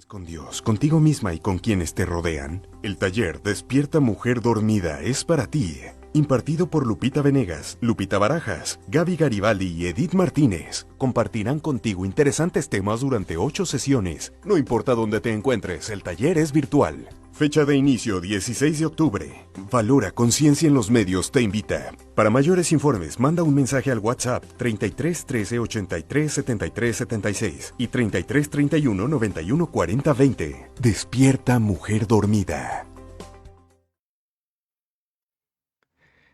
Con Dios, contigo misma y con quienes te rodean, el taller Despierta Mujer Dormida es para ti. Impartido por Lupita Venegas, Lupita Barajas, Gaby Garibaldi y Edith Martínez. Compartirán contigo interesantes temas durante 8 sesiones. No importa dónde te encuentres, el taller es virtual. Fecha de inicio 16 de octubre. Valora Conciencia en los Medios te invita. Para mayores informes, manda un mensaje al WhatsApp 33 13 83 73 76 y 33 31 91 40 20. Despierta Mujer Dormida.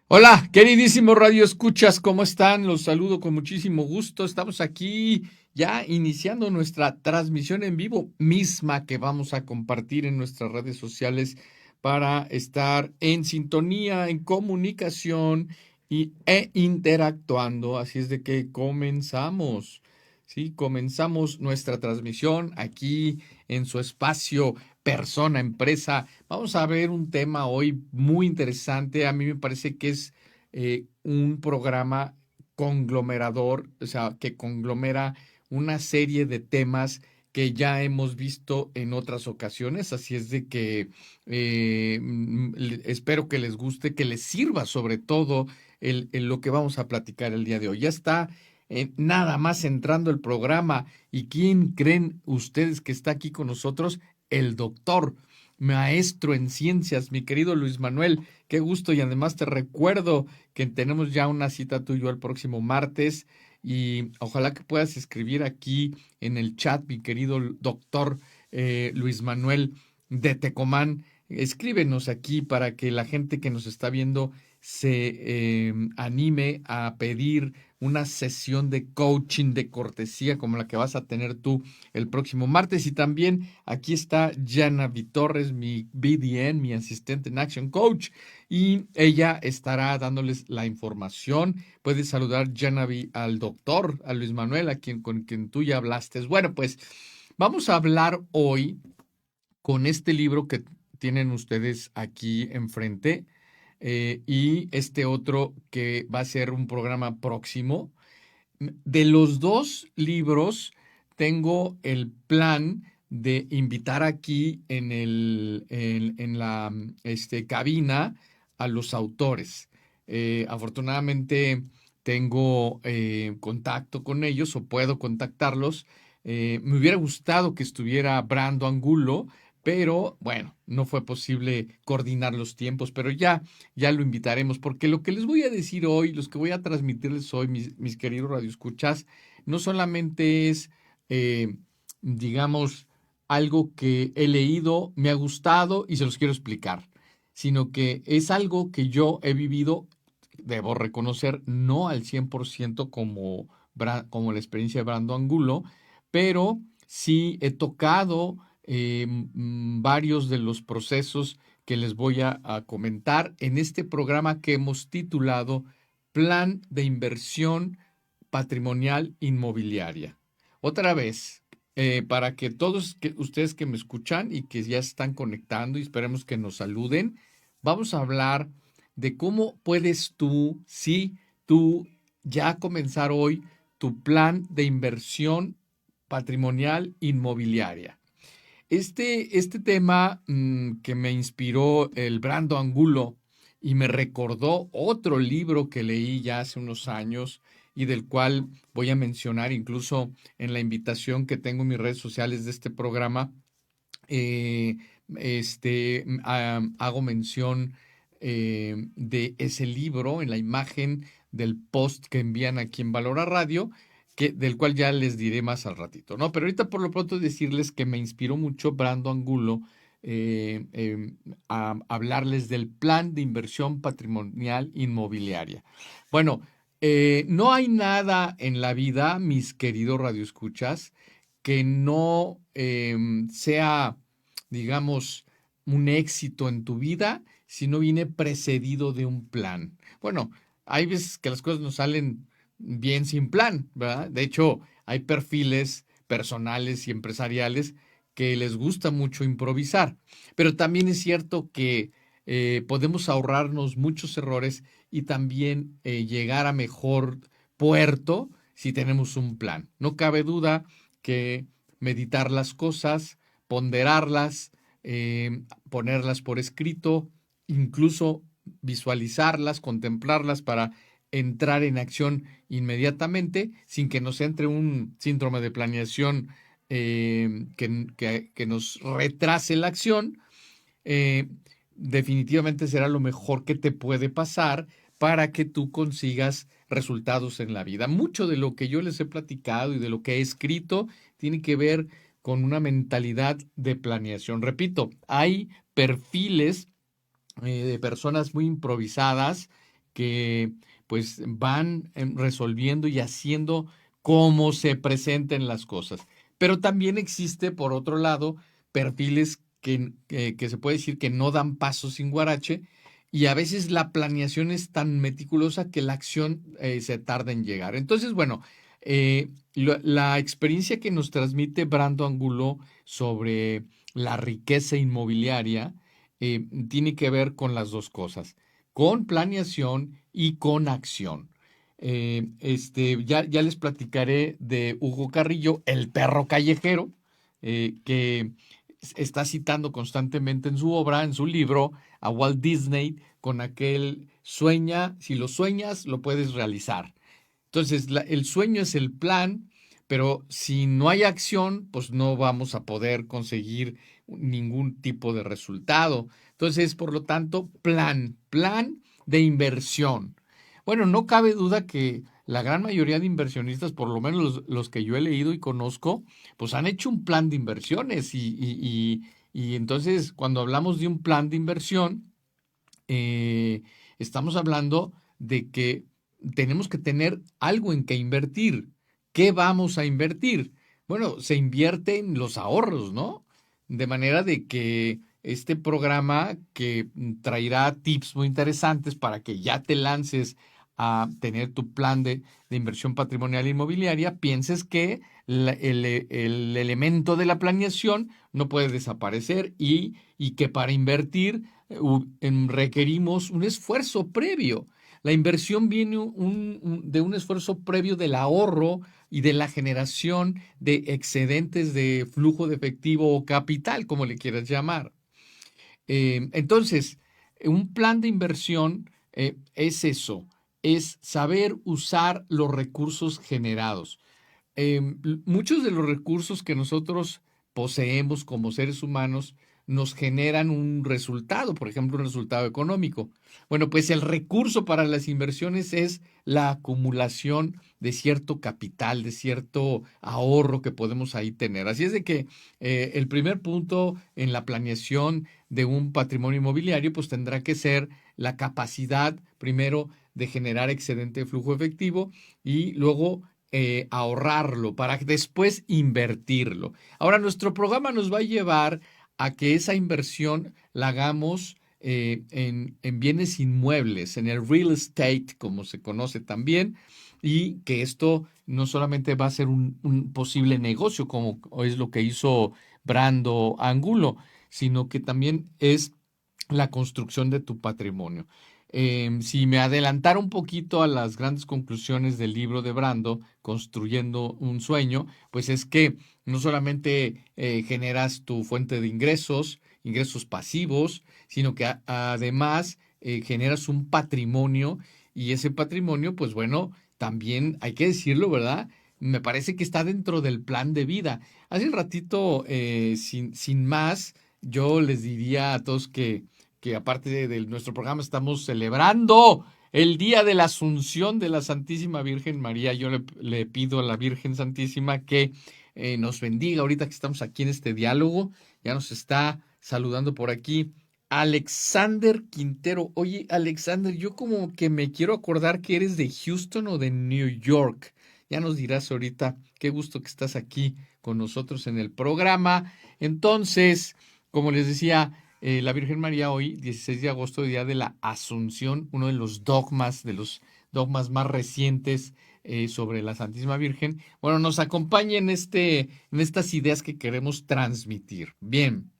Hola, queridísimos Radio Escuchas, ¿cómo están? Los saludo con muchísimo gusto. Estamos aquí ya iniciando nuestra transmisión en vivo misma que vamos a compartir en nuestras redes sociales para estar en sintonía, en comunicación e interactuando. Así es de que comenzamos. Sí, comenzamos nuestra transmisión aquí en su espacio Persona Empresa. Vamos a ver un tema hoy muy interesante. A mí me parece que es un programa conglomerador, o sea, que conglomera una serie de temas que ya hemos visto en otras ocasiones. Así es de que espero que les guste, que les sirva sobre todo lo que vamos a platicar el día de hoy. Ya está nada más entrando el programa. ¿Y quién creen ustedes que está aquí con nosotros? El doctor, maestro en ciencias, mi querido Luis Manuel. Qué gusto, y además te recuerdo que tenemos ya una cita tú y yo el próximo martes, y ojalá que puedas escribir aquí en el chat, mi querido doctor Luis Manuel de Tecomán. Escríbenos aquí para que la gente que nos está viendo se anime a pedir una sesión de coaching de cortesía como la que vas a tener tú el próximo martes. Y también aquí está Janavi Torres, mi BDN, mi asistente en Action Coach, y ella estará dándoles la información. Puedes saludar, Janavi, al doctor, a Luis Manuel, con quien tú ya hablaste. Bueno, pues vamos a hablar hoy con este libro que tienen ustedes aquí enfrente, y este otro que va a ser un programa próximo. De los dos libros, tengo el plan de invitar aquí en la cabina a los autores. Afortunadamente tengo contacto con ellos, o puedo contactarlos. Me hubiera gustado que estuviera Brando Angulo, pero bueno, no fue posible coordinar los tiempos, pero ya lo invitaremos, porque lo que les voy a decir hoy, los que voy a transmitirles hoy, mis queridos radioescuchas, no solamente es, digamos, algo que he leído, me ha gustado y se los quiero explicar, sino que es algo que yo he vivido, debo reconocer, no al 100% como la experiencia de Brando Angulo, pero sí he tocado varios de los procesos que les voy a comentar en este programa que hemos titulado Plan de Inversión Patrimonial Inmobiliaria. Otra vez, para que todos ustedes que me escuchan y que ya están conectando, y esperemos que nos saluden, vamos a hablar de cómo puedes tú, sí, tú ya comenzar hoy tu plan de inversión patrimonial inmobiliaria. Este tema que me inspiró el Brando Angulo y me recordó otro libro que leí ya hace unos años y del cual voy a mencionar incluso en la invitación que tengo en mis redes sociales de este programa. eh, Hago mención de ese libro en la imagen del post que envían aquí en Valora Radio, del cual ya les diré más al ratito, ¿no? Pero ahorita por lo pronto decirles que me inspiró mucho Brando Angulo a hablarles del plan de inversión patrimonial inmobiliaria. Bueno, no hay nada en la vida, mis queridos radioescuchas, que no sea, digamos, un éxito en tu vida si no viene precedido de un plan. Bueno, hay veces que las cosas nos salen bien sin plan, ¿verdad? De hecho, hay perfiles personales y empresariales que les gusta mucho improvisar, pero también es cierto que podemos ahorrarnos muchos errores y también llegar a mejor puerto si tenemos un plan. No cabe duda que meditar las cosas, ponderarlas, ponerlas por escrito, incluso visualizarlas, contemplarlas para entrar en acción inmediatamente sin que nos entre un síndrome de planeación que nos retrase la acción. eh, Definitivamente será lo mejor que te puede pasar para que tú consigas resultados en la vida. Mucho de lo que yo les he platicado y de lo que he escrito tiene que ver con una mentalidad de planeación. Repito, hay perfiles de personas muy improvisadas que pues van resolviendo y haciendo cómo se presenten las cosas. Pero también existe, por otro lado, perfiles que se puede decir que no dan paso sin guarache y a veces la planeación es tan meticulosa que la acción se tarda en llegar. Entonces, bueno, la experiencia que nos transmite Brando Angulo sobre la riqueza inmobiliaria tiene que ver con las dos cosas, con planeación y con acción. Ya les platicaré de Hugo Carrillo, el perro callejero, que está citando constantemente en su obra, en su libro, a Walt Disney con aquel sueña, si lo sueñas, lo puedes realizar. Entonces, el sueño es el plan, pero si no hay acción, pues no vamos a poder conseguir ningún tipo de resultado. Entonces, por lo tanto, plan de inversión. Bueno, no cabe duda que la gran mayoría de inversionistas, por lo menos los que yo he leído y conozco, pues han hecho un plan de inversiones y entonces cuando hablamos de un plan de inversión, estamos hablando de que tenemos que tener algo en que invertir. ¿Qué vamos a invertir? Bueno, se invierte en los ahorros, ¿no? De manera de que este programa que traerá tips muy interesantes para que ya te lances a tener tu plan de inversión patrimonial inmobiliaria, pienses que el elemento de la planeación no puede desaparecer y que para invertir requerimos un esfuerzo previo. La inversión viene de un esfuerzo previo del ahorro y de la generación de excedentes de flujo de efectivo o capital, como le quieras llamar. Entonces, un plan de inversión es eso, es saber usar los recursos generados. Muchos de los recursos que nosotros poseemos como seres humanos nos generan un resultado, por ejemplo, un resultado económico. Bueno, pues el recurso para las inversiones es la acumulación de cierto capital, de cierto ahorro que podemos ahí tener. Así es de que el primer punto en la planeación de un patrimonio inmobiliario, pues tendrá que ser la capacidad, primero, de generar excedente de flujo efectivo y luego ahorrarlo para después invertirlo. Ahora, nuestro programa nos va a llevar a que esa inversión la hagamos en bienes inmuebles, en el real estate, como se conoce también, y que esto no solamente va a ser un posible negocio, como es lo que hizo Brando Angulo, sino que también es la construcción de tu patrimonio. Si me adelantara un poquito a las grandes conclusiones del libro de Brando, Construyendo un sueño, pues es que no solamente generas tu fuente de ingresos, ingresos pasivos, sino que además generas un patrimonio y ese patrimonio, pues bueno, también hay que decirlo, ¿verdad? Me parece que está dentro del plan de vida. Hace un ratito, sin más, yo les diría a todos que aparte de nuestro programa estamos celebrando el Día de la Asunción de la Santísima Virgen María. Yo le pido a la Virgen Santísima que nos bendiga ahorita que estamos aquí en este diálogo. Ya nos está saludando por aquí Alexander Quintero. Oye, Alexander, yo como que me quiero acordar que eres de Houston o de New York. Ya nos dirás ahorita. Qué gusto que estás aquí con nosotros en el programa. Entonces, como les decía, la Virgen María hoy, 16 de agosto, día de la Asunción, uno de los dogmas más recientes sobre la Santísima Virgen. Bueno, nos acompaña en estas ideas que queremos transmitir. Bien,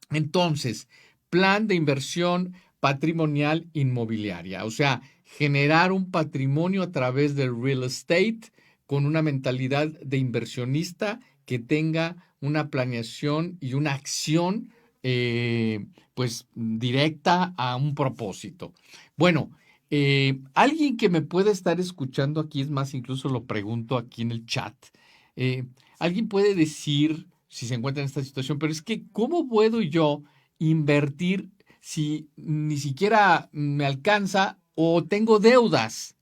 entonces, plan de inversión patrimonial inmobiliaria, o sea, generar un patrimonio a través del real estate con una mentalidad de inversionista que tenga una planeación y una acción pues directa a un propósito. Bueno, alguien que me puede estar escuchando aquí, es más, incluso lo pregunto aquí en el chat, eh, alguien puede decir, si se encuentra en esta situación, pero es que, ¿cómo puedo yo invertir si ni siquiera me alcanza o tengo deudas?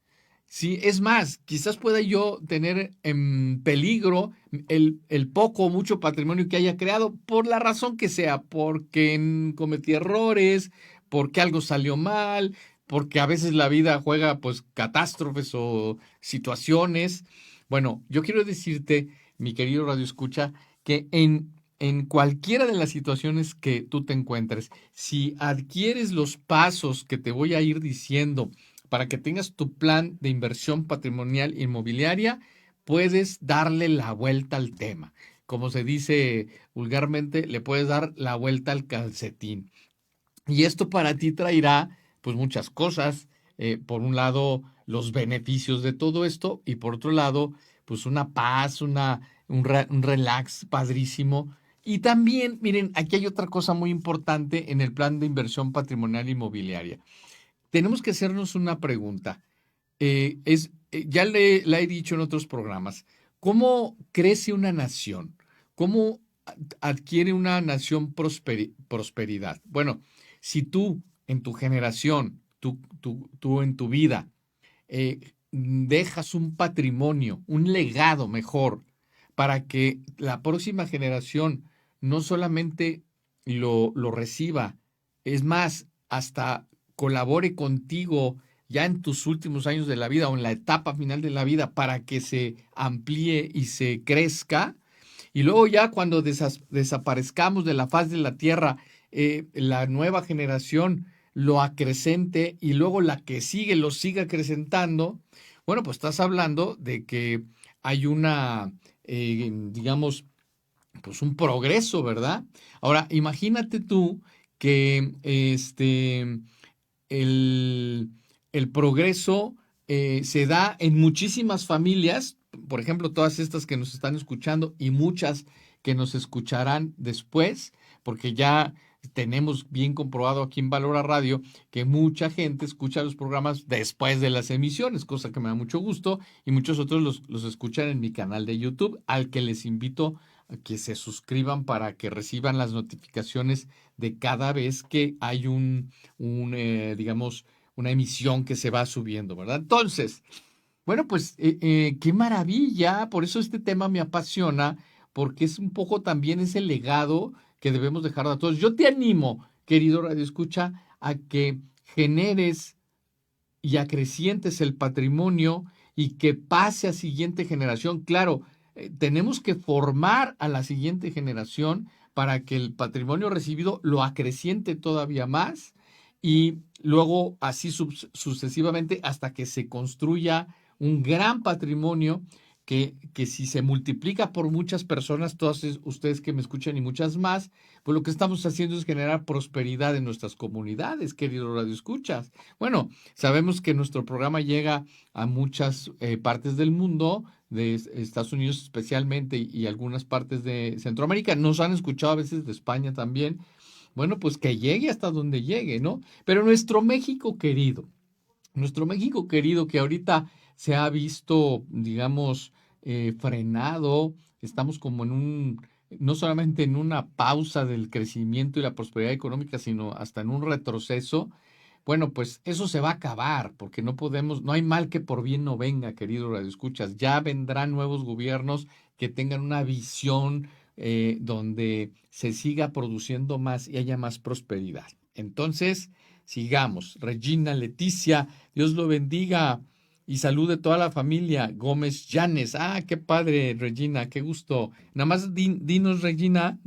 Sí, es más, quizás pueda yo tener en peligro el poco o mucho patrimonio que haya creado por la razón que sea, porque cometí errores, porque algo salió mal, porque a veces la vida juega pues catástrofes o situaciones. Bueno, yo quiero decirte, mi querido Radio Escucha, que en cualquiera de las situaciones que tú te encuentres, si adquieres los pasos que te voy a ir diciendo, para que tengas tu plan de inversión patrimonial inmobiliaria, puedes darle la vuelta al tema. Como se dice vulgarmente, le puedes dar la vuelta al calcetín. Y esto para ti traerá pues muchas cosas. Por un lado, los beneficios de todo esto y por otro lado, pues una paz, un relax padrísimo. Y también, miren, aquí hay otra cosa muy importante en el plan de inversión patrimonial inmobiliaria. Tenemos que hacernos una pregunta. Ya la he dicho en otros programas. ¿Cómo crece una nación? ¿Cómo adquiere una nación prosperidad? Bueno, si tú en tu generación, tú en tu vida, dejas un patrimonio, un legado mejor, para que la próxima generación no solamente lo reciba, es más, hasta colabore contigo ya en tus últimos años de la vida o en la etapa final de la vida para que se amplíe y se crezca. Y luego ya cuando desaparezcamos de la faz de la tierra, la nueva generación lo acrecente y luego la que sigue lo siga acrecentando, bueno, pues estás hablando de que hay digamos, pues un progreso, ¿verdad? Ahora, imagínate tú que el, el progreso se da en muchísimas familias, por ejemplo, todas estas que nos están escuchando y muchas que nos escucharán después, porque ya tenemos bien comprobado aquí en Valora Radio que mucha gente escucha los programas después de las emisiones, cosa que me da mucho gusto, y muchos otros los escuchan en mi canal de YouTube, al que les invito a que se suscriban para que reciban las notificaciones de cada vez que hay digamos, una emisión que se va subiendo, ¿verdad? Entonces, bueno, pues qué maravilla, por eso este tema me apasiona, porque es un poco también ese legado que debemos dejar a todos. Yo te animo, querido Radio Escucha, a que generes y acrecientes el patrimonio y que pase a siguiente generación. Claro, tenemos que formar a la siguiente generación para que el patrimonio recibido lo acreciente todavía más y luego así sucesivamente hasta que se construya un gran patrimonio que si se multiplica por muchas personas, todos ustedes que me escuchan y muchas más, pues lo que estamos haciendo es generar prosperidad en nuestras comunidades, querido Radio Escuchas. Bueno, sabemos que nuestro programa llega a muchas partes del mundo, de Estados Unidos especialmente y algunas partes de Centroamérica. Nos han escuchado a veces de España también. Bueno, pues que llegue hasta donde llegue, ¿no? Pero nuestro México querido que ahorita se ha visto, digamos, frenado, estamos como no solamente en una pausa del crecimiento y la prosperidad económica, sino hasta en un retroceso. Bueno, pues eso se va a acabar, porque no hay mal que por bien no venga, querido Radio Escuchas. Ya vendrán nuevos gobiernos que tengan una visión donde se siga produciendo más y haya más prosperidad. Entonces, sigamos. Regina, Leticia, Dios lo bendiga y salude a toda la familia. Gómez Llanes. Ah, qué padre, Regina, qué gusto. Nada más dinos, Regina,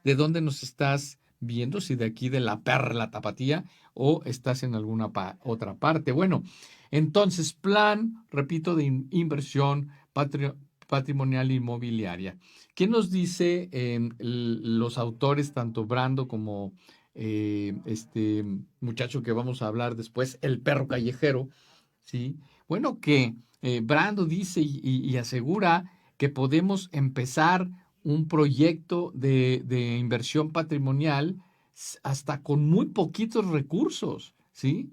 de dónde nos estás viendo, si de aquí de la Perla Tapatía o estás en alguna otra parte. Bueno, entonces, plan, repito, de inversión patrimonial inmobiliaria. ¿Qué nos dice los autores, tanto Brando como este muchacho que vamos a hablar después, el perro callejero? ¿Sí? Bueno, que Brando dice y asegura que podemos empezar un proyecto de inversión patrimonial hasta con muy poquitos recursos, ¿sí?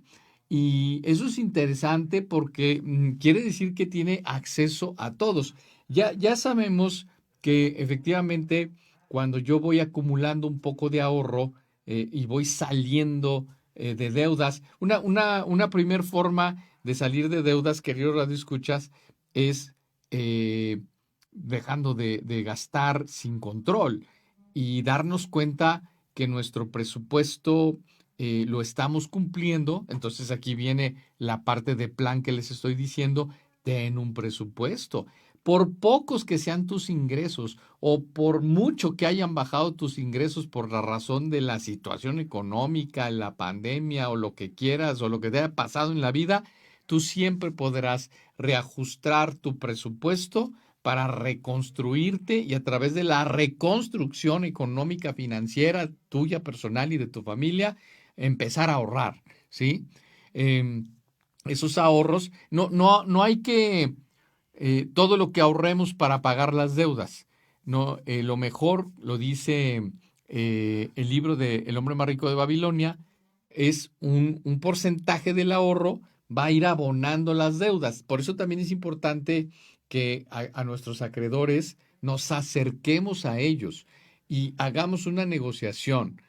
Y eso es interesante porque quiere decir que tiene acceso a todos. Ya sabemos que efectivamente cuando yo voy acumulando un poco de ahorro y voy saliendo de deudas, una primer forma de salir de deudas, querido Radio Escuchas, es dejando de gastar sin control y darnos cuenta que nuestro presupuesto lo estamos cumpliendo. Entonces aquí viene la parte de plan que les estoy diciendo. Ten un presupuesto. Por pocos que sean tus ingresos o por mucho que hayan bajado tus ingresos por la razón de la situación económica, la pandemia o lo que quieras o lo que te haya pasado en la vida, tú siempre podrás reajustar tu presupuesto para reconstruirte y a través de la reconstrucción económica financiera tuya personal y de tu familia, empezar a ahorrar, ¿sí? Eh, Esos ahorros, no hay que todo lo que ahorremos para pagar las deudas. No, lo mejor, lo dice el libro de El hombre más rico de Babilonia, es un porcentaje del ahorro va a ir abonando las deudas. Por eso también es importante que a nuestros acreedores nos acerquemos a ellos y hagamos una negociación.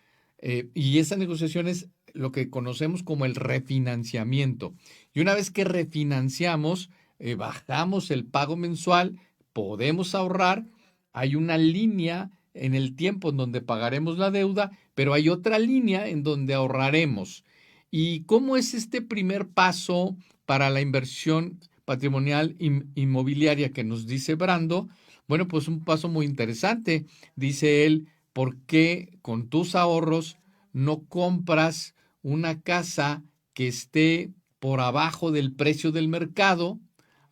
Y esa negociación es lo que conocemos como el refinanciamiento. Y una vez que refinanciamos, bajamos el pago mensual, podemos ahorrar, hay una línea en el tiempo en donde pagaremos la deuda, pero hay otra línea en donde ahorraremos. ¿Y cómo es este primer paso para la inversión patrimonial inmobiliaria que nos dice Brando? Bueno, pues un paso muy interesante. Dice él, ¿por qué con tus ahorros no compras una casa que esté por abajo del precio del mercado?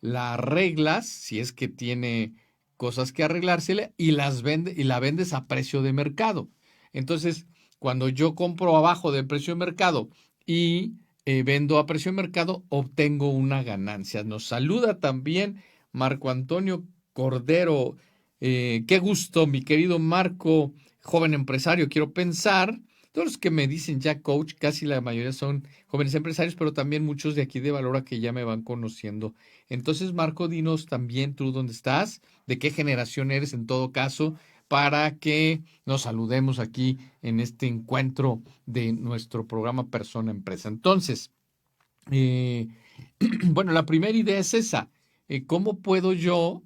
La arreglas, si es que tiene cosas que arreglársele, y la vendes a precio de mercado. Entonces, cuando yo compro abajo del precio de mercado y vendo a precio de mercado, obtengo una ganancia. Nos saluda también Marco Antonio Cordero. Qué gusto, mi querido Marco, joven empresario, quiero pensar. Todos los que me dicen ya coach, casi la mayoría son jóvenes empresarios, pero también muchos de aquí de Valora que ya me van conociendo. Entonces, Marco, dinos también tú dónde estás, de qué generación eres en todo caso, para que nos saludemos aquí en este encuentro de nuestro programa Persona Empresa. Entonces, eh, bueno, la primera idea es esa. ¿Cómo puedo yo,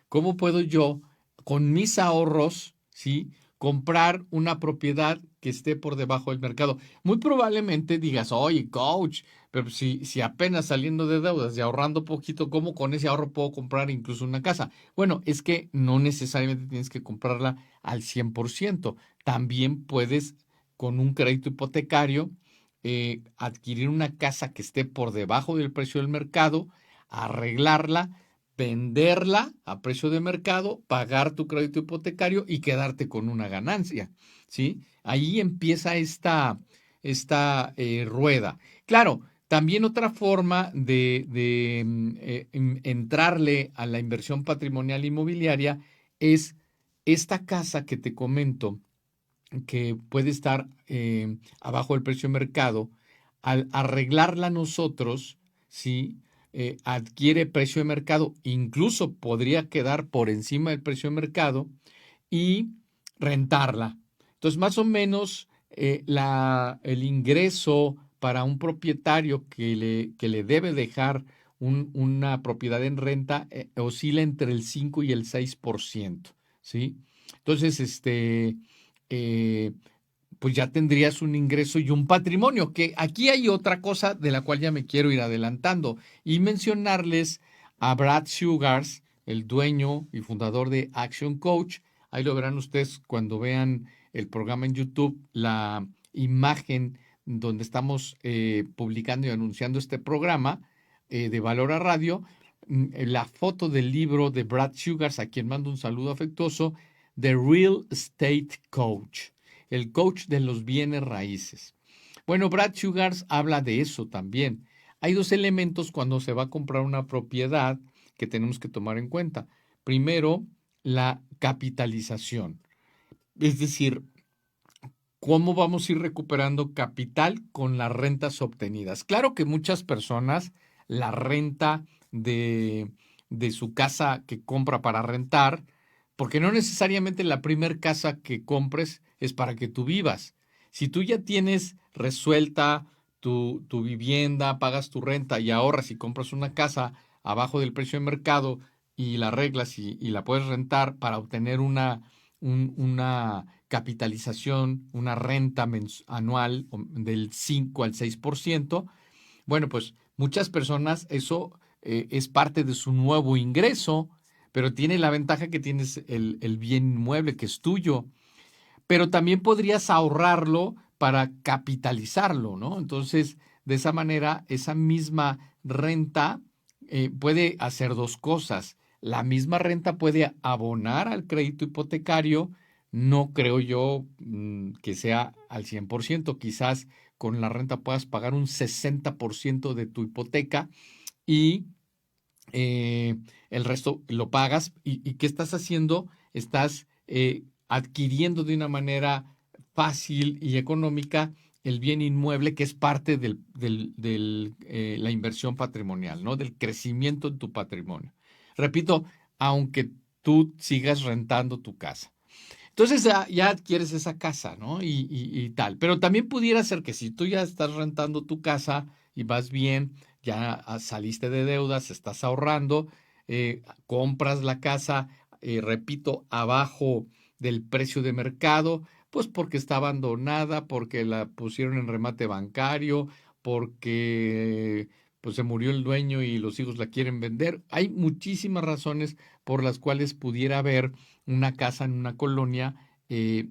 cómo puedo yo, con mis ahorros, ¿sí? Comprar una propiedad que esté por debajo del mercado? Muy probablemente digas, oye, coach, pero si apenas saliendo de deudas y ahorrando poquito, ¿cómo con ese ahorro puedo comprar incluso una casa? Bueno, es que no necesariamente tienes que comprarla al 100%. También puedes, con un crédito hipotecario, adquirir una casa que esté por debajo del precio del mercado, arreglarla, venderla a precio de mercado, pagar tu crédito hipotecario y quedarte con una ganancia, ¿sí? Ahí empieza esta rueda. Claro, también otra forma de entrarle a la inversión patrimonial inmobiliaria es esta casa que te comento, que puede estar abajo del precio de mercado. Al arreglarla nosotros, ¿sí? Adquiere precio de mercado, incluso podría quedar por encima del precio de mercado y rentarla. Entonces, más o menos el ingreso para un propietario que le debe dejar una propiedad en renta oscila entre el 5 y el 6%, ¿sí? Entonces, eh, pues ya tendrías un ingreso y un patrimonio, que aquí hay otra cosa de la cual ya me quiero ir adelantando y mencionarles a Brad Sugars, el dueño y fundador de Action Coach. Ahí lo verán ustedes cuando vean el programa en YouTube, la imagen donde estamos publicando y anunciando este programa de Valora Radio, la foto del libro de Brad Sugars, a quien mando un saludo afectuoso, The Real Estate Coach, el coach de los bienes raíces. Bueno, Brad Sugars habla de eso también. Hay dos elementos cuando se va a comprar una propiedad que tenemos que tomar en cuenta. Primero, la capitalización. Es decir, ¿cómo vamos a ir recuperando capital con las rentas obtenidas? Claro que muchas personas la renta de, de su casa que compra para rentar, porque no necesariamente la primer casa que compres es para que tú vivas. Si tú ya tienes resuelta tu vivienda, pagas tu renta y ahorras y compras una casa abajo del precio de mercado y la arreglas y la puedes rentar para obtener una capitalización, una renta anual del 5 al 6%, bueno, pues muchas personas eso es parte de su nuevo ingreso, pero tiene la ventaja que tienes el bien inmueble que es tuyo, pero también podrías ahorrarlo para capitalizarlo, ¿no? Entonces, de esa manera, esa misma renta puede hacer dos cosas. La misma renta puede abonar al crédito hipotecario, no creo yo que sea al 100%, quizás con la renta puedas pagar un 60% de tu hipoteca y eh, el resto lo pagas. ¿Y qué estás haciendo? Estás adquiriendo de una manera fácil y económica el bien inmueble que es parte de la inversión patrimonial, ¿no? Del crecimiento en tu patrimonio. Repito, aunque tú sigas rentando tu casa. Entonces ya adquieres esa casa, ¿no? Y tal. Pero también pudiera ser que si tú ya estás rentando tu casa y vas bien, ya saliste de deudas, estás ahorrando, compras la casa, repito, abajo del precio de mercado, pues porque está abandonada, porque la pusieron en remate bancario, porque pues se murió el dueño y los hijos la quieren vender. Hay muchísimas razones por las cuales pudiera haber una casa en una colonia que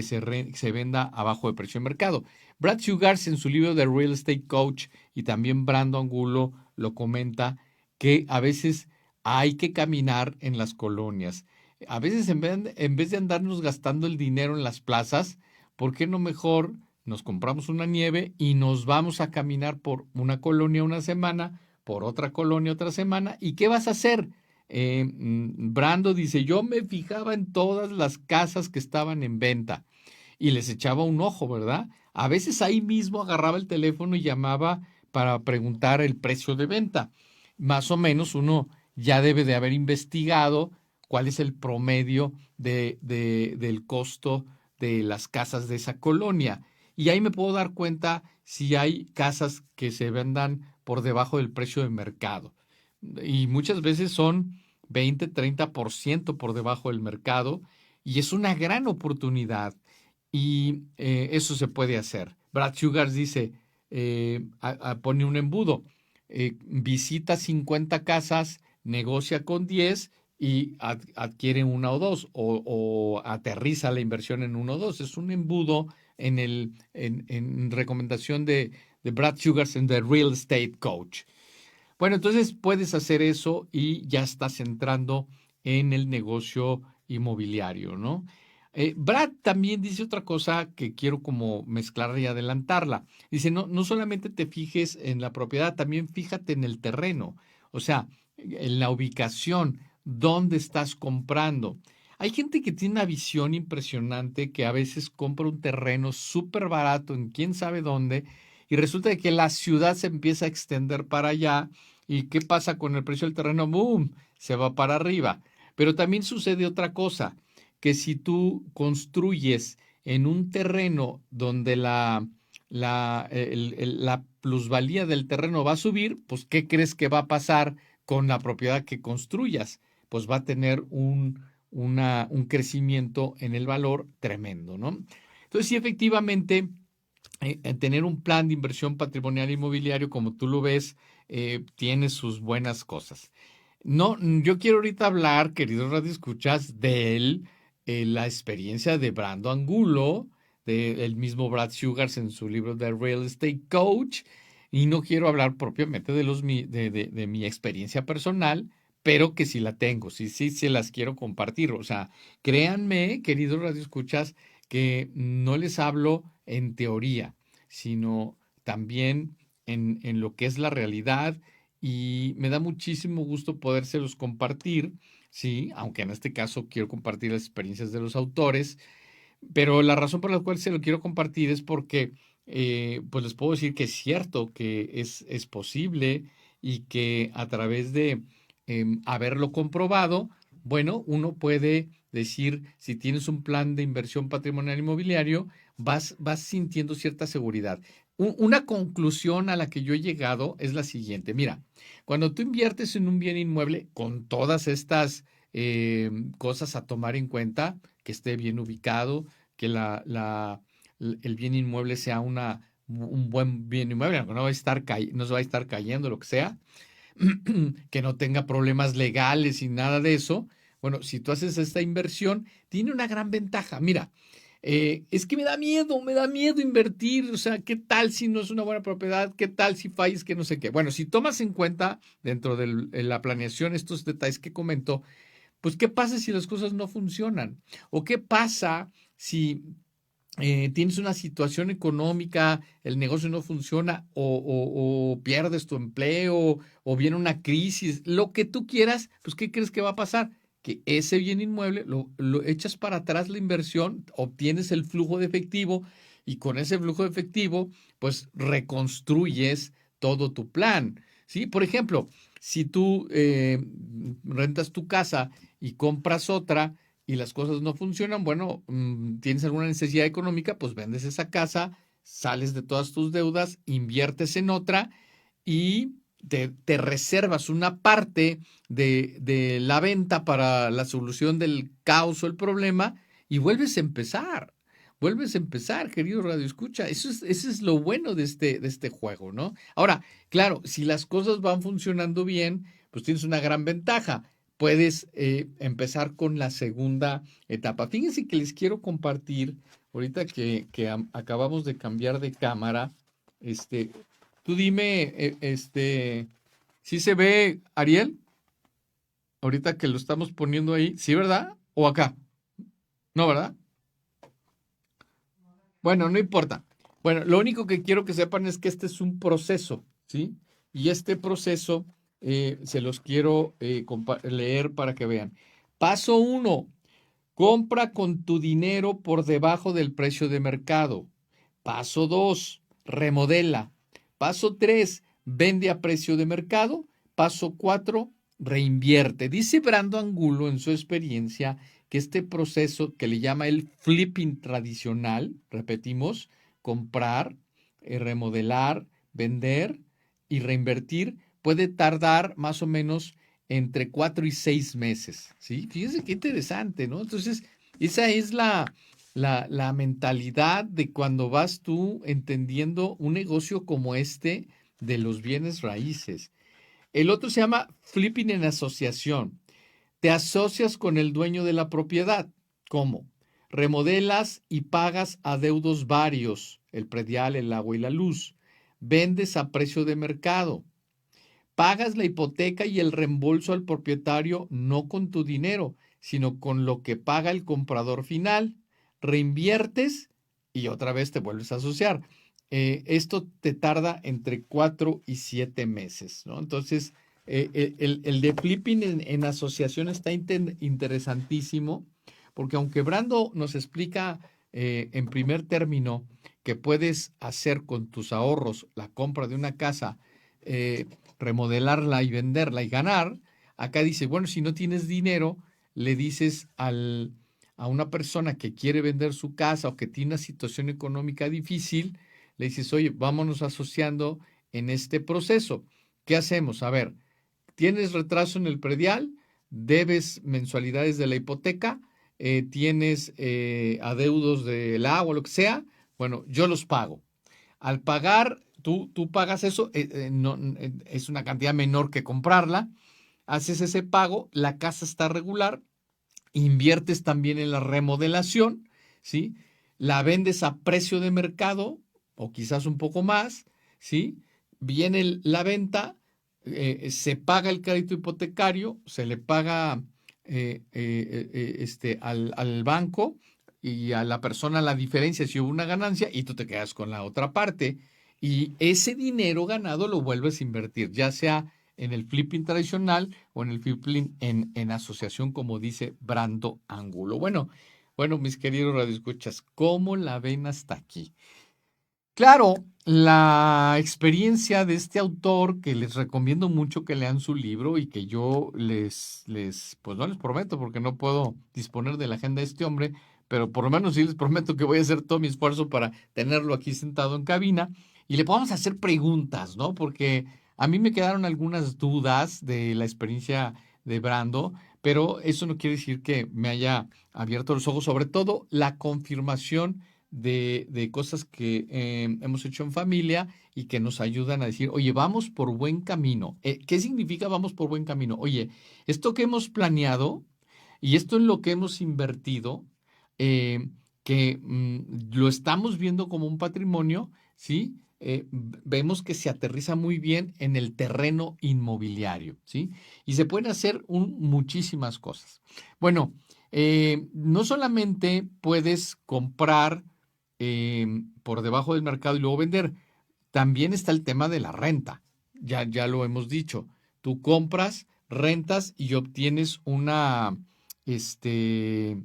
se venda abajo de precio de mercado. Brad Sugars en su libro de Real Estate Coach y también Brando Angulo lo comenta que a veces hay que caminar en las colonias. A veces en vez de andarnos gastando el dinero en las plazas, ¿por qué no mejor nos compramos una nieve y nos vamos a caminar por una colonia una semana, por otra colonia otra semana? ¿Y qué vas a hacer? Brando dice, yo me fijaba en todas las casas que estaban en venta y les echaba un ojo, ¿verdad? A veces ahí mismo agarraba el teléfono y llamaba para preguntar el precio de venta. Más o menos uno ya debe de haber investigado cuál es el promedio del costo de las casas de esa colonia. Y ahí me puedo dar cuenta si hay casas que se vendan por debajo del precio de mercado. Y muchas veces son 20-30% por debajo del mercado y es una gran oportunidad y eso se puede hacer. Brad Sugars dice, pone un embudo, visita 50 casas, negocia con 10 y adquiere una o dos o aterriza la inversión en uno o dos. Es un embudo en recomendación de Brad Sugars en The Real Estate Coach. Bueno, entonces puedes hacer eso y ya estás entrando en el negocio inmobiliario, ¿no? Brad también dice otra cosa que quiero como mezclar y adelantarla. Dice, no solamente te fijes en la propiedad, también fíjate en el terreno, o sea, en la ubicación, dónde estás comprando. Hay gente que tiene una visión impresionante que a veces compra un terreno súper barato en quién sabe dónde y resulta que la ciudad se empieza a extender para allá. ¿Y qué pasa con el precio del terreno? ¡Boom! Se va para arriba. Pero también sucede otra cosa, que si tú construyes en un terreno donde la plusvalía del terreno va a subir, pues ¿qué crees que va a pasar con la propiedad que construyas? Pues va a tener un crecimiento en el valor tremendo, ¿no? Entonces, sí, efectivamente, tener un plan de inversión patrimonial inmobiliario, como tú lo ves, tiene sus buenas cosas. No, yo quiero ahorita hablar, queridos radioescuchas, la experiencia de Brando Angulo, del mismo Brad Sugars en su libro The Real Estate Coach, y no quiero hablar propiamente de mi experiencia personal, pero que sí la tengo, sí se las quiero compartir. O sea, créanme, queridos radioescuchas, que no les hablo en teoría, sino también en lo que es la realidad y me da muchísimo gusto podérselos compartir, ¿sí? Aunque en este caso quiero compartir las experiencias de los autores, pero la razón por la cual se lo quiero compartir es porque, pues les puedo decir que es cierto, que es posible y que a través de haberlo comprobado, bueno, uno puede decir, si tienes un plan de inversión patrimonial inmobiliario, vas sintiendo cierta seguridad. Una conclusión a la que yo he llegado es la siguiente. Mira, cuando tú inviertes en un bien inmueble con todas estas cosas a tomar en cuenta, que esté bien ubicado, que el bien inmueble sea un buen bien inmueble, no va a estar no se va a estar cayendo, lo que sea, que no tenga problemas legales y nada de eso. Bueno, si tú haces esta inversión, tiene una gran ventaja. Mira, es que me da miedo invertir, o sea, ¿qué tal si no es una buena propiedad? ¿Qué tal si falles? Que no sé qué. Bueno, si tomas en cuenta dentro de la planeación estos detalles que comento, pues ¿qué pasa si las cosas no funcionan? ¿O qué pasa si tienes una situación económica, el negocio no funciona o pierdes tu empleo o viene una crisis, lo que tú quieras, pues ¿qué crees que va a pasar? Que ese bien inmueble lo echas para atrás la inversión, obtienes el flujo de efectivo y con ese flujo de efectivo, pues reconstruyes todo tu plan. ¿Sí? Por ejemplo, si tú rentas tu casa y compras otra, y las cosas no funcionan, bueno, tienes alguna necesidad económica, pues vendes esa casa, sales de todas tus deudas, inviertes en otra y te reservas una parte de la venta para la solución del caos o el problema y vuelves a empezar. Vuelves a empezar, querido Radio Escucha. Eso es lo bueno de este juego, ¿no? Ahora, claro, si las cosas van funcionando bien, pues tienes una gran ventaja, puedes empezar con la segunda etapa. Fíjense que les quiero compartir, ahorita que acabamos de cambiar de cámara, este, tú dime, ¿sí se ve, Ariel? Ahorita que lo estamos poniendo ahí, ¿sí, verdad? ¿O acá? No, ¿verdad? Bueno, no importa. Bueno, lo único que quiero que sepan es que este es un proceso, ¿sí? Y este proceso se los quiero leer para que vean. Paso uno, compra con tu dinero por debajo del precio de mercado. Paso 2, remodela. Paso 3, vende a precio de mercado. Paso 4, reinvierte. Dice Brando Angulo en su experiencia que este proceso que le llama el flipping tradicional, repetimos, comprar, remodelar, vender y reinvertir, puede tardar más o menos entre 4 y 6 meses, ¿sí? Fíjense qué interesante, ¿no? Entonces, esa es la mentalidad de cuando vas tú entendiendo un negocio como este de los bienes raíces. El otro se llama flipping en asociación. Te asocias con el dueño de la propiedad. ¿Cómo? Remodelas y pagas adeudos varios, el predial, el agua y la luz. Vendes a precio de mercado. Pagas la hipoteca y el reembolso al propietario no con tu dinero, sino con lo que paga el comprador final. Reinviertes y otra vez te vuelves a asociar. Esto te tarda entre 4 y 7 meses, ¿no? Entonces, el de flipping en asociación está interesantísimo, porque aunque Brando nos explica en primer término que puedes hacer con tus ahorros la compra de una casa, remodelarla y venderla y ganar, acá dice, bueno, si no tienes dinero, le dices a una persona que quiere vender su casa o que tiene una situación económica difícil, le dices, oye, vámonos asociando en este proceso. ¿Qué hacemos? A ver, tienes retraso en el predial, debes mensualidades de la hipoteca, tienes adeudos del agua, lo que sea, bueno, yo los pago. Al pagar, tú pagas eso, no, es una cantidad menor que comprarla, haces ese pago, la casa está regular, inviertes también en la remodelación, ¿sí? La vendes a precio de mercado o quizás un poco más, ¿sí? Viene la venta, se paga el crédito hipotecario, se le paga al banco y a la persona la diferencia si hubo una ganancia y tú te quedas con la otra parte y ese dinero ganado lo vuelves a invertir, ya sea en el flipping tradicional o en el flipping en asociación, como dice Brando Angulo. Bueno, mis queridos radioescuchas, ¿cómo la ven hasta aquí? Claro, la experiencia de este autor, que les recomiendo mucho que lean su libro y que yo pues no les prometo porque no puedo disponer de la agenda de este hombre, pero por lo menos sí les prometo que voy a hacer todo mi esfuerzo para tenerlo aquí sentado en cabina y le podamos hacer preguntas, ¿no? Porque a mí me quedaron algunas dudas de la experiencia de Brando, pero eso no quiere decir que me haya abierto los ojos, sobre todo la confirmación de cosas que hemos hecho en familia y que nos ayudan a decir, oye, vamos por buen camino. ¿Qué significa vamos por buen camino? Oye, esto que hemos planeado y esto en lo que hemos invertido, eh, que lo estamos viendo como un patrimonio, ¿sí? Vemos que se aterriza muy bien en el terreno inmobiliario, ¿sí? Y se pueden hacer muchísimas cosas. Bueno, no solamente puedes comprar por debajo del mercado y luego vender. También está el tema de la renta. Ya lo hemos dicho. Tú compras, rentas y este,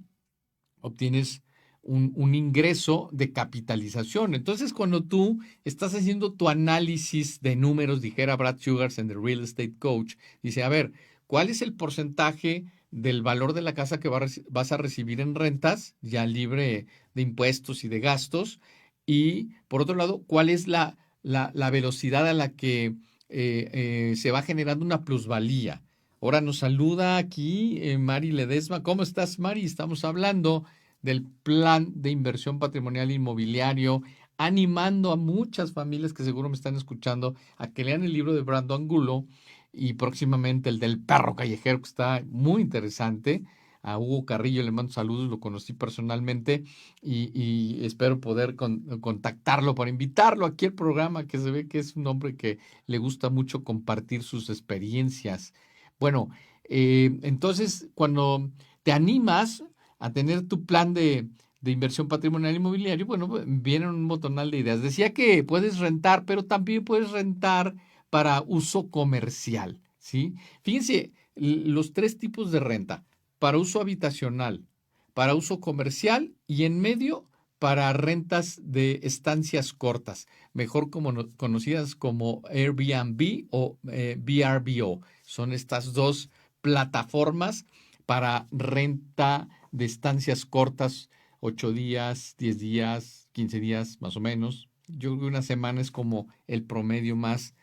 obtienes un ingreso de capitalización. Entonces, cuando tú estás haciendo tu análisis de números, dijera Brad Sugars en The Real Estate Coach, dice, a ver, ¿cuál es el porcentaje del valor de la casa que vas a recibir en rentas, ya libre de impuestos y de gastos? Y, por otro lado, ¿cuál es la velocidad a la que se va generando una plusvalía? Ahora nos saluda aquí Mari Ledesma. ¿Cómo estás, Mari? Estamos hablando del plan de inversión patrimonial inmobiliario, animando a muchas familias que seguro me están escuchando a que lean el libro de Brando Angulo y próximamente el del perro callejero, que está muy interesante. A Hugo Carrillo le mando saludos, lo conocí personalmente y espero poder contactarlo para invitarlo aquí al programa, que se ve que es un hombre que le gusta mucho compartir sus experiencias. Bueno, entonces cuando te animas a tener tu plan de inversión patrimonial inmobiliario, bueno, vienen un montonal de ideas. Decía que puedes rentar, pero también puedes rentar para uso comercial, ¿sí? Fíjense, los tres tipos de renta: para uso habitacional, para uso comercial y en medio para rentas de estancias cortas, mejor conocidas como Airbnb o VRBO. Son estas dos plataformas para renta de estancias cortas, 8 días, 10 días, 15 días más o menos. Yo creo que una semana es como el promedio más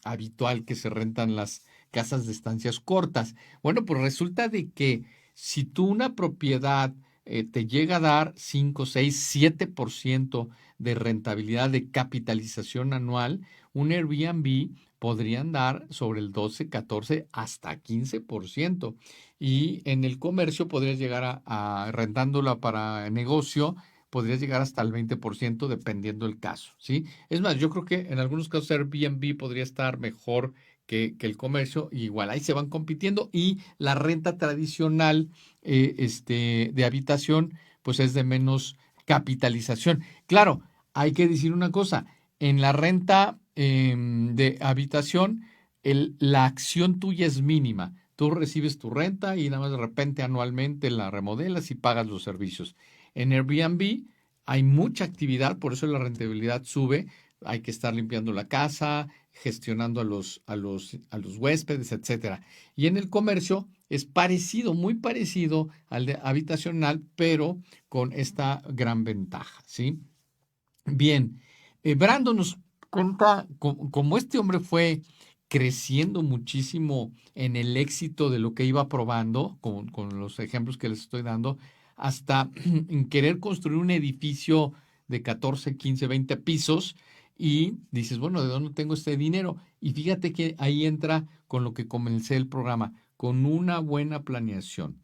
habitual que se rentan las casas de estancias cortas. Bueno, pues resulta de que si tú una propiedad te llega a dar 5, 6, 7% de rentabilidad de capitalización anual, un Airbnb podrían dar sobre el 12, 14, hasta 15%. Y en el comercio podrías llegar a rentándola para negocio, podrías llegar hasta el 20% dependiendo del caso, ¿sí? Es más, yo creo que en algunos casos Airbnb podría estar mejor que el comercio, y igual ahí se van compitiendo, y la renta tradicional de habitación, pues es de menos capitalización. Claro, hay que decir una cosa: en la renta de habitación, la acción tuya es mínima. Tú recibes tu renta y nada más de repente anualmente la remodelas y pagas los servicios. En Airbnb hay mucha actividad, por eso la rentabilidad sube. Hay que estar limpiando la casa, gestionando a los huéspedes, etcétera. Y en el comercio es parecido, muy parecido al de habitacional, pero con esta gran ventaja, ¿sí? Bien, Brando nos cuenta cómo este hombre fue creciendo muchísimo en el éxito de lo que iba probando, con los ejemplos que les estoy dando, hasta en querer construir un edificio de 14, 15, 20 pisos, y dices, bueno, ¿de dónde tengo este dinero? Y fíjate que ahí entra con lo que comencé el programa, con una buena planeación.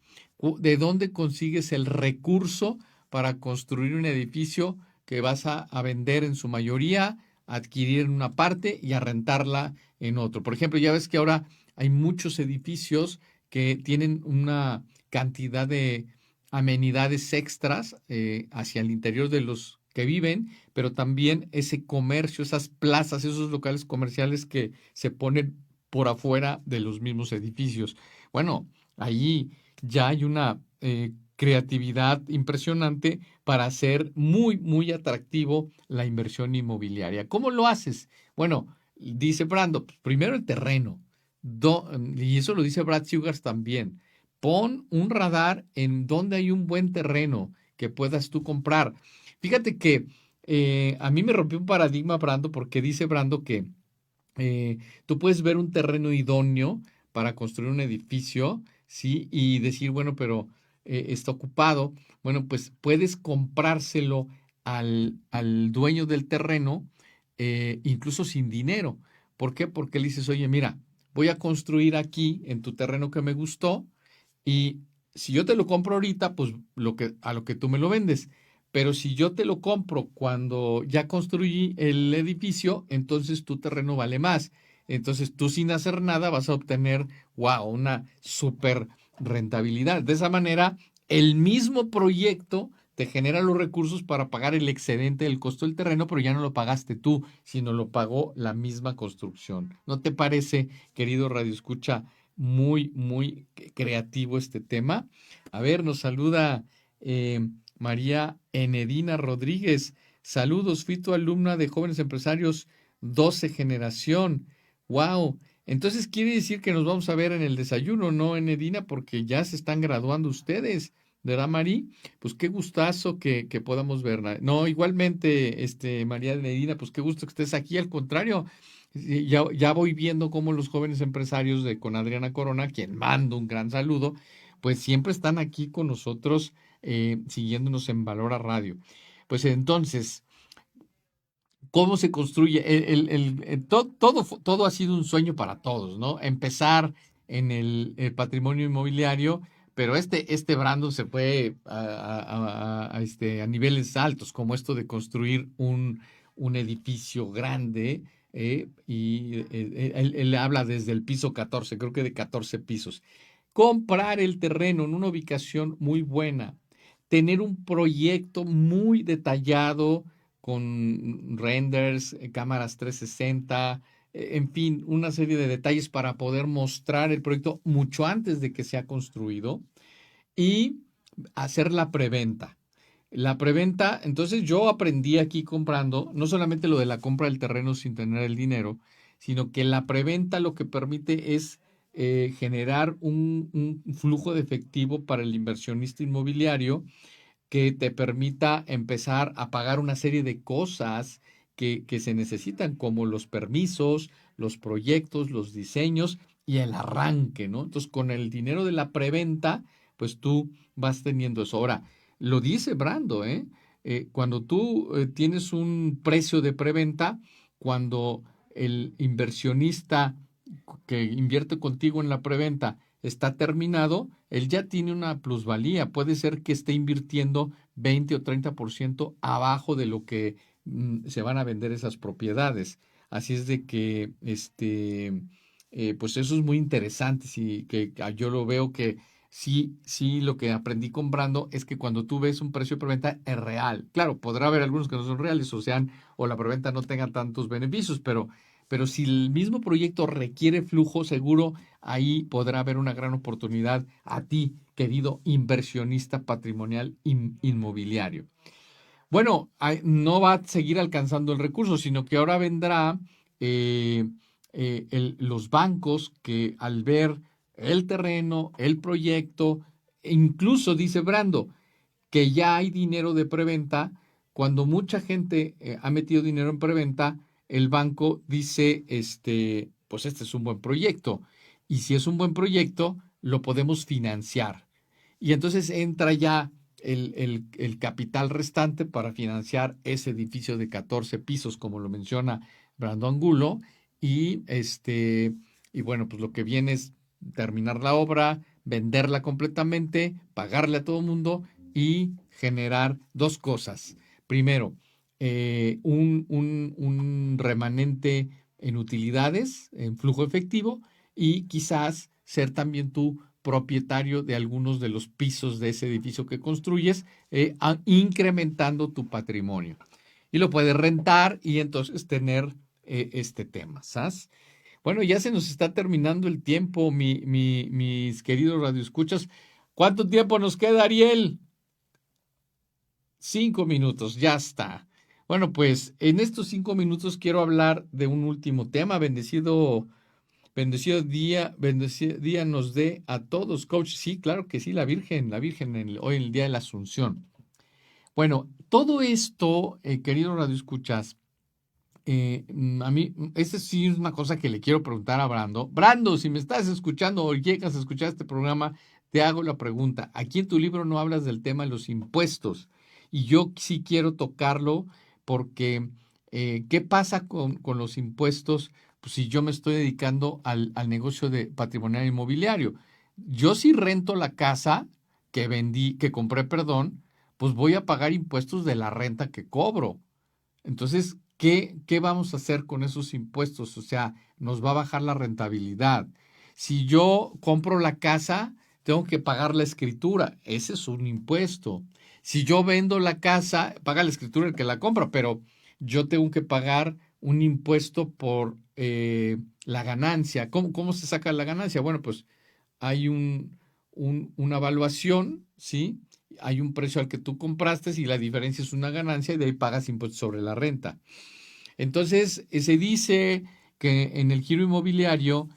¿De dónde consigues el recurso para construir un edificio que vas a vender en su mayoría, a adquirir en una parte y a rentarla en otro? Por ejemplo, ya ves que ahora hay muchos edificios que tienen una cantidad de amenidades extras hacia el interior de los que viven, pero también ese comercio, esas plazas, esos locales comerciales que se ponen por afuera de los mismos edificios. Bueno, allí ya hay una creatividad impresionante para hacer muy, muy atractivo la inversión inmobiliaria. ¿Cómo lo haces? Bueno, dice Brando, pues, primero el terreno, y eso lo dice Brad Sugars también. Pon un radar en donde hay un buen terreno que puedas tú comprar. Fíjate que a mí me rompió un paradigma, Brando, porque dice Brando que tú puedes ver un terreno idóneo para construir un edificio, ¿sí? Y decir, bueno, pero está ocupado. Bueno, pues puedes comprárselo al dueño del terreno, incluso sin dinero. ¿Por qué? Porque le dices, oye, mira, voy a construir aquí en tu terreno que me gustó y si yo te lo compro ahorita, pues a lo que tú me lo vendes. Pero si yo te lo compro cuando ya construí el edificio, entonces tu terreno vale más. Entonces tú sin hacer nada vas a obtener, wow, una super rentabilidad. De esa manera, el mismo proyecto te genera los recursos para pagar el excedente del costo del terreno, pero ya no lo pagaste tú, sino lo pagó la misma construcción. ¿No te parece, querido Radio Escucha, muy, muy creativo este tema? A ver, nos saluda María Enedina Rodríguez. Saludos, fui tu alumna de Jóvenes Empresarios 12 generación. Wow. Entonces quiere decir que nos vamos a ver en el desayuno, ¿no, Enedina? Porque ya se están graduando ustedes, ¿verdad, Mari? Pues qué gustazo que podamos verla. No, igualmente, María Enedina, pues qué gusto que estés aquí. Al contrario, sí, ya voy viendo cómo los jóvenes empresarios con Adriana Corona, quien mando un gran saludo, pues siempre están aquí con nosotros siguiéndonos en Valora Radio. Pues entonces, ¿cómo se construye? Todo ha sido un sueño para todos, ¿no? Empezar en el patrimonio inmobiliario, pero este Brandon se fue a niveles altos, como esto de construir un edificio grande, y él habla desde el piso 14, creo que de 14 pisos. Comprar el terreno en una ubicación muy buena, tener un proyecto muy detallado con renders, cámaras 360, en fin, una serie de detalles para poder mostrar el proyecto mucho antes de que sea construido y hacer la preventa. La preventa, entonces yo aprendí aquí comprando, no solamente lo de la compra del terreno sin tener el dinero, sino que la preventa lo que permite es generar un flujo de efectivo para el inversionista inmobiliario que te permita empezar a pagar una serie de cosas que se necesitan, como los permisos, los proyectos, los diseños y el arranque, ¿no? Entonces, con el dinero de la preventa, pues tú vas teniendo eso. Ahora, lo dice Brando, ¿eh? Cuando tú tienes un precio de preventa, cuando el inversionista que invierte contigo en la preventa está terminado, él ya tiene una plusvalía. Puede ser que esté invirtiendo 20 o 30% abajo de lo que se van a vender esas propiedades. Así es de que, pues eso es muy interesante. Sí, que yo lo veo que sí, sí, lo que aprendí comprando es que cuando tú ves un precio de preventa es real. Claro, podrá haber algunos que no son reales, o la preventa no tenga tantos beneficios, pero si el mismo proyecto requiere flujo, seguro ahí podrá haber una gran oportunidad a ti, querido inversionista patrimonial inmobiliario. Bueno, no va a seguir alcanzando el recurso, sino que ahora vendrá los bancos que al ver el terreno, el proyecto, incluso dice Brando, que ya hay dinero de preventa. Cuando mucha gente ha metido dinero en preventa, el banco dice, pues este es un buen proyecto. Y si es un buen proyecto, lo podemos financiar. Y entonces entra ya el capital restante para financiar ese edificio de 14 pisos, como lo menciona Brando Angulo. Y bueno, pues lo que viene es terminar la obra, venderla completamente, pagarle a todo el mundo y generar dos cosas. Primero, un remanente en utilidades, en flujo efectivo, y quizás ser también tú propietario de algunos de los pisos de ese edificio que construyes, incrementando tu patrimonio. Y lo puedes rentar y entonces tener este tema, ¿sabes? Bueno, ya se nos está terminando el tiempo, mis queridos radioescuchas. ¿Cuánto tiempo nos queda, Ariel? 5 minutos, ya está. Bueno, pues en estos 5 minutos quiero hablar de un último tema. Bendecido día nos dé a todos, coach. Sí, claro que sí, la Virgen, hoy en el día de la Asunción. Bueno, todo esto, queridos radioescuchas, a mí, esta sí es una cosa que le quiero preguntar a Brando. Brando, si me estás escuchando o llegas a escuchar este programa, te hago la pregunta. Aquí en tu libro no hablas del tema de los impuestos y yo sí quiero tocarlo porque ¿qué pasa con los impuestos? Pues si yo me estoy dedicando al negocio de patrimonial inmobiliario. Yo si rento la casa que compré, perdón, pues voy a pagar impuestos de la renta que cobro. Entonces, ¿qué vamos a hacer con esos impuestos? O sea, nos va a bajar la rentabilidad. Si yo compro la casa, tengo que pagar la escritura. Ese es un impuesto. Si yo vendo la casa, paga la escritura el que la compra, pero yo tengo que pagar un impuesto por la ganancia. ¿Cómo se saca la ganancia? Bueno, pues hay una evaluación, ¿sí? Hay un precio al que tú compraste y la diferencia es una ganancia y de ahí pagas impuestos sobre la renta. Entonces, se dice que en el giro inmobiliario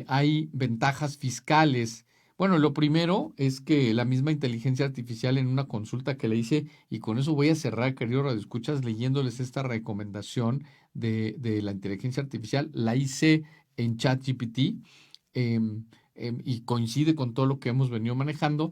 hay ventajas fiscales. Bueno, lo primero es que la misma inteligencia artificial en una consulta que le hice, y con eso voy a cerrar, querido radioescuchas, leyéndoles esta recomendación de la inteligencia artificial, la hice en ChatGPT y coincide con todo lo que hemos venido manejando.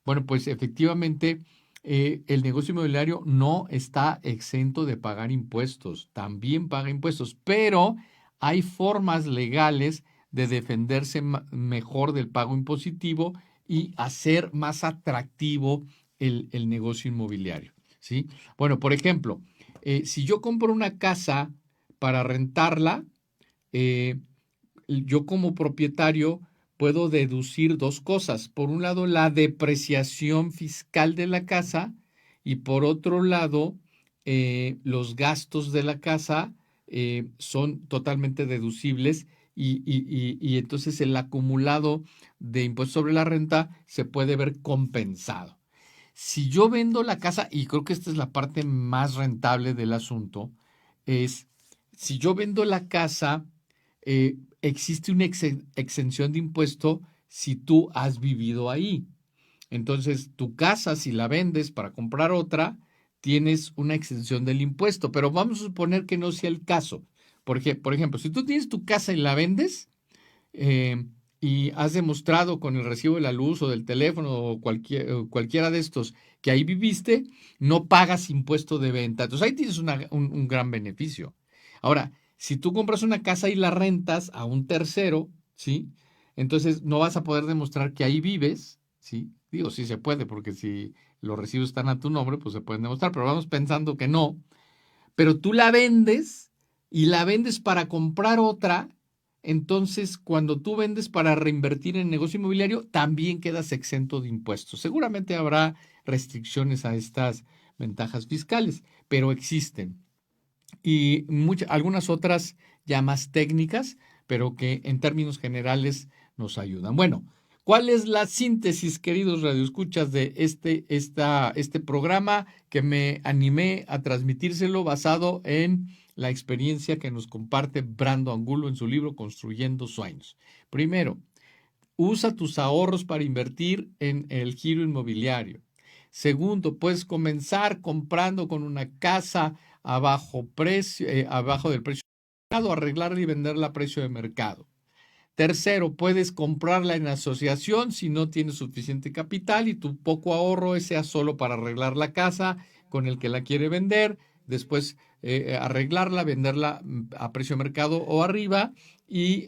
Bueno, pues efectivamente el negocio inmobiliario no está exento de pagar impuestos, también paga impuestos, pero hay formas legales de defenderse mejor del pago impositivo y hacer más atractivo el negocio inmobiliario, ¿sí? Bueno, por ejemplo, si yo compro una casa para rentarla, eh, yo como propietario puedo deducir dos cosas. Por un lado, la depreciación fiscal de la casa y por otro lado, los gastos de la casa son totalmente deducibles y entonces el acumulado de impuestos sobre la renta se puede ver compensado. Si yo vendo la casa, y creo que esta es la parte más rentable del asunto, es si yo vendo la casa, existe una exención de impuesto si tú has vivido ahí. Entonces, tu casa, si la vendes para comprar otra, tienes una exención del impuesto, pero vamos a suponer que no sea el caso. Porque, por ejemplo, si tú tienes tu casa y la vendes y has demostrado con el recibo de la luz o del teléfono o cualquiera de estos que ahí viviste, no pagas impuesto de venta. Entonces, ahí tienes un gran beneficio. Ahora, si tú compras una casa y la rentas a un tercero, ¿sí? Entonces no vas a poder demostrar que ahí vives, ¿sí? Digo, sí se puede, porque si los recibos están a tu nombre, pues se pueden demostrar, pero vamos pensando que no. Pero tú la vendes y la vendes para comprar otra, entonces cuando tú vendes para reinvertir en el negocio inmobiliario, también quedas exento de impuestos. Seguramente habrá restricciones a estas ventajas fiscales, pero existen y algunas otras ya más técnicas, pero que en términos generales nos ayudan. Bueno, ¿cuál es la síntesis, queridos radioescuchas, de este programa que me animé a transmitírselo basado en la experiencia que nos comparte Brando Angulo en su libro Construyendo Sueños? Primero, usa tus ahorros para invertir en el giro inmobiliario. Segundo, puedes comenzar comprando con una casa a bajo precio, abajo del precio de mercado, arreglarla y venderla a precio de mercado. Tercero, puedes comprarla en asociación si no tienes suficiente capital y tu poco ahorro sea solo para arreglar la casa con el que la quiere vender, después arreglarla, venderla a precio de mercado o arriba y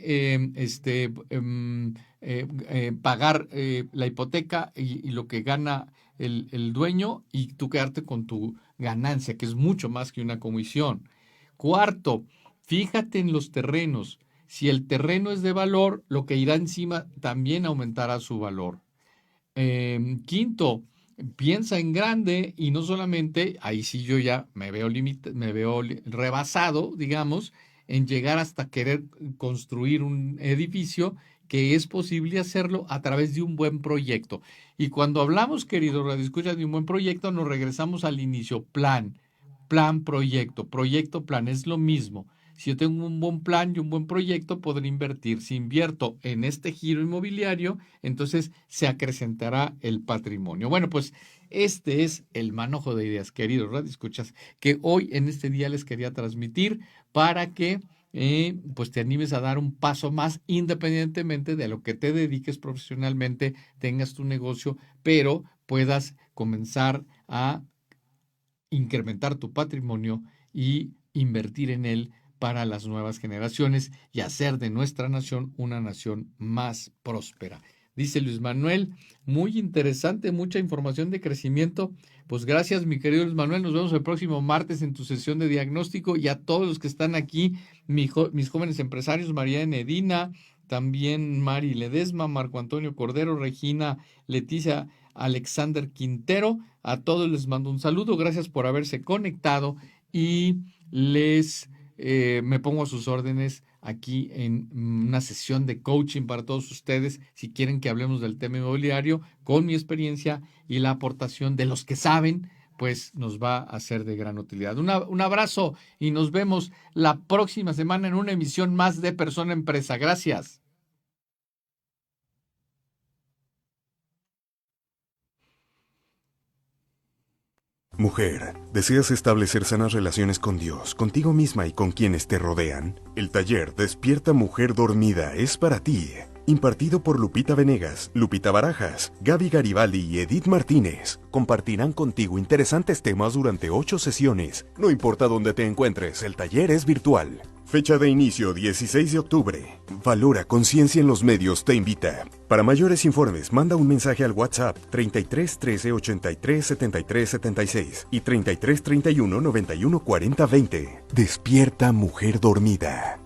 pagar la hipoteca y lo que gana el dueño y tú quedarte con tu ganancia, que es mucho más que una comisión. Cuarto, fíjate en los terrenos. si el terreno es de valor, lo que irá encima también aumentará su valor. Quinto, piensa en grande y no solamente, ahí sí yo ya me veo rebasado, digamos, en llegar hasta querer construir un edificio, que es posible hacerlo a través de un buen proyecto. Y cuando hablamos, queridos radioescuchas, de un buen proyecto, nos regresamos al inicio: plan, proyecto, plan, es lo mismo. Si yo tengo un buen plan y un buen proyecto, podré invertir. Si invierto en este giro inmobiliario, entonces se acrecentará el patrimonio. Bueno, pues este es el manojo de ideas, queridos radioescuchas, que hoy en este día les quería transmitir para que pues te animes a dar un paso más, independientemente de lo que te dediques profesionalmente, tengas tu negocio, pero puedas comenzar a incrementar tu patrimonio y invertir en él para las nuevas generaciones y hacer de nuestra nación una nación más próspera. Dice Luis Manuel, muy interesante, mucha información de crecimiento. Pues gracias, mi querido Luis Manuel. Nos vemos el próximo martes en tu sesión de diagnóstico, y a todos los que están aquí, mis jóvenes empresarios, María Enedina, también Mari Ledesma, Marco Antonio Cordero, Regina, Leticia, Alexander Quintero, a todos les mando un saludo. Gracias por haberse conectado y me pongo a sus órdenes aquí en una sesión de coaching para todos ustedes, si quieren que hablemos del tema inmobiliario, con mi experiencia y la aportación de los que saben, pues nos va a ser de gran utilidad. Un abrazo y nos vemos la próxima semana en una emisión más de Persona Empresa. Gracias. Mujer, ¿deseas establecer sanas relaciones con Dios, contigo misma y con quienes te rodean? El taller Despierta Mujer Dormida es para ti. Impartido por Lupita Venegas, Lupita Barajas, Gaby Garibaldi y Edith Martínez. Compartirán contigo interesantes temas durante 8 sesiones. No importa dónde te encuentres, el taller es virtual. Fecha de inicio 16 de octubre. Valora Conciencia en los Medios te invita. Para mayores informes, manda un mensaje al WhatsApp 33 13 83 73 76 y 33 31 91 40 20. Despierta Mujer Dormida.